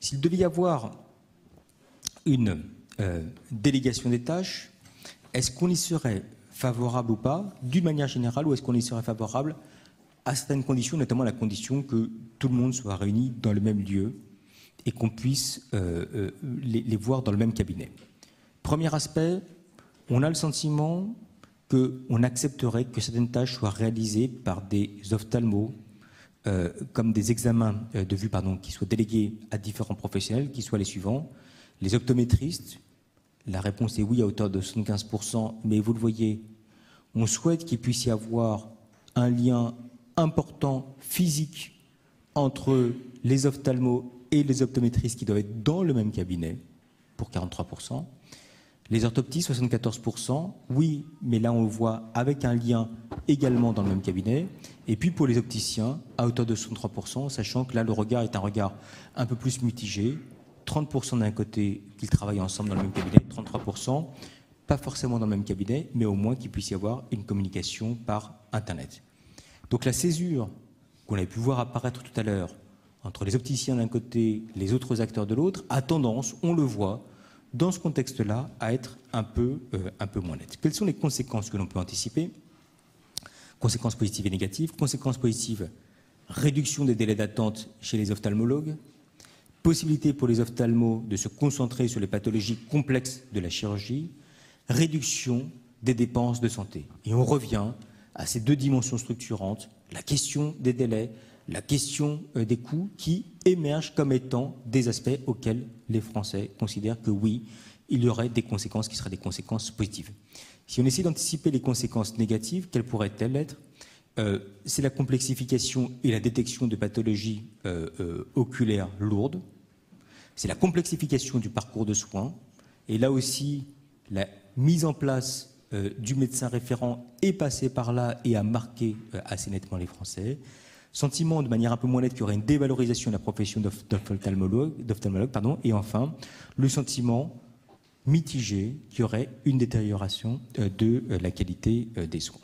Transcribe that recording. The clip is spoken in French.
S'il devait y avoir une délégation des tâches, est-ce qu'on y serait favorable ou pas, d'une manière générale, ou est-ce qu'on y serait favorable à certaines conditions, notamment la condition que tout le monde soit réuni dans le même lieu et qu'on puisse les voir dans le même cabinet? Premier aspect, on a le sentiment qu'on accepterait que certaines tâches soient réalisées par des ophtalmos, comme des examens de vue, qui soient délégués à différents professionnels, qui soient les suivants. Les optométristes, la réponse est oui à hauteur de 75%, mais vous le voyez, on souhaite qu'il puisse y avoir un lien important, physique, entre les ophtalmos et les optométristes qui doivent être dans le même cabinet, pour 43%. Les orthoptistes, 74%, oui, mais là on le voit avec un lien également dans le même cabinet. Et puis pour les opticiens, à hauteur de 63%, sachant que là le regard est un regard un peu plus mitigé. 30% d'un côté qu'ils travaillent ensemble dans le même cabinet, 33%, pas forcément dans le même cabinet, mais au moins qu'il puisse y avoir une communication par Internet. Donc la césure qu'on avait pu voir apparaître tout à l'heure entre les opticiens d'un côté, les autres acteurs de l'autre, a tendance, on le voit, dans ce contexte-là, à être un peu moins nette. Quelles sont les conséquences que l'on peut anticiper? Conséquences positives et négatives. Conséquences positives, réduction des délais d'attente chez les ophtalmologues, possibilité pour les ophtalmos de se concentrer sur les pathologies complexes de la chirurgie, réduction des dépenses de santé. Et on revient à ces deux dimensions structurantes, la question des délais, la question des coûts, qui émergent comme étant des aspects auxquels les Français considèrent que oui, il y aurait des conséquences qui seraient des conséquences positives. Si on essaie d'anticiper les conséquences négatives, quelles pourraient-elles être? C'est la complexification et la détection de pathologies oculaires lourdes, c'est la complexification du parcours de soins, et là aussi, la mise en place du médecin référent est passée par là et a marqué assez nettement les Français. Sentiment de manière un peu moins nette qu'il y aurait une dévalorisation de la profession d'ophtalmologue, et enfin, le sentiment mitigé qu'il y aurait une détérioration de la qualité des soins.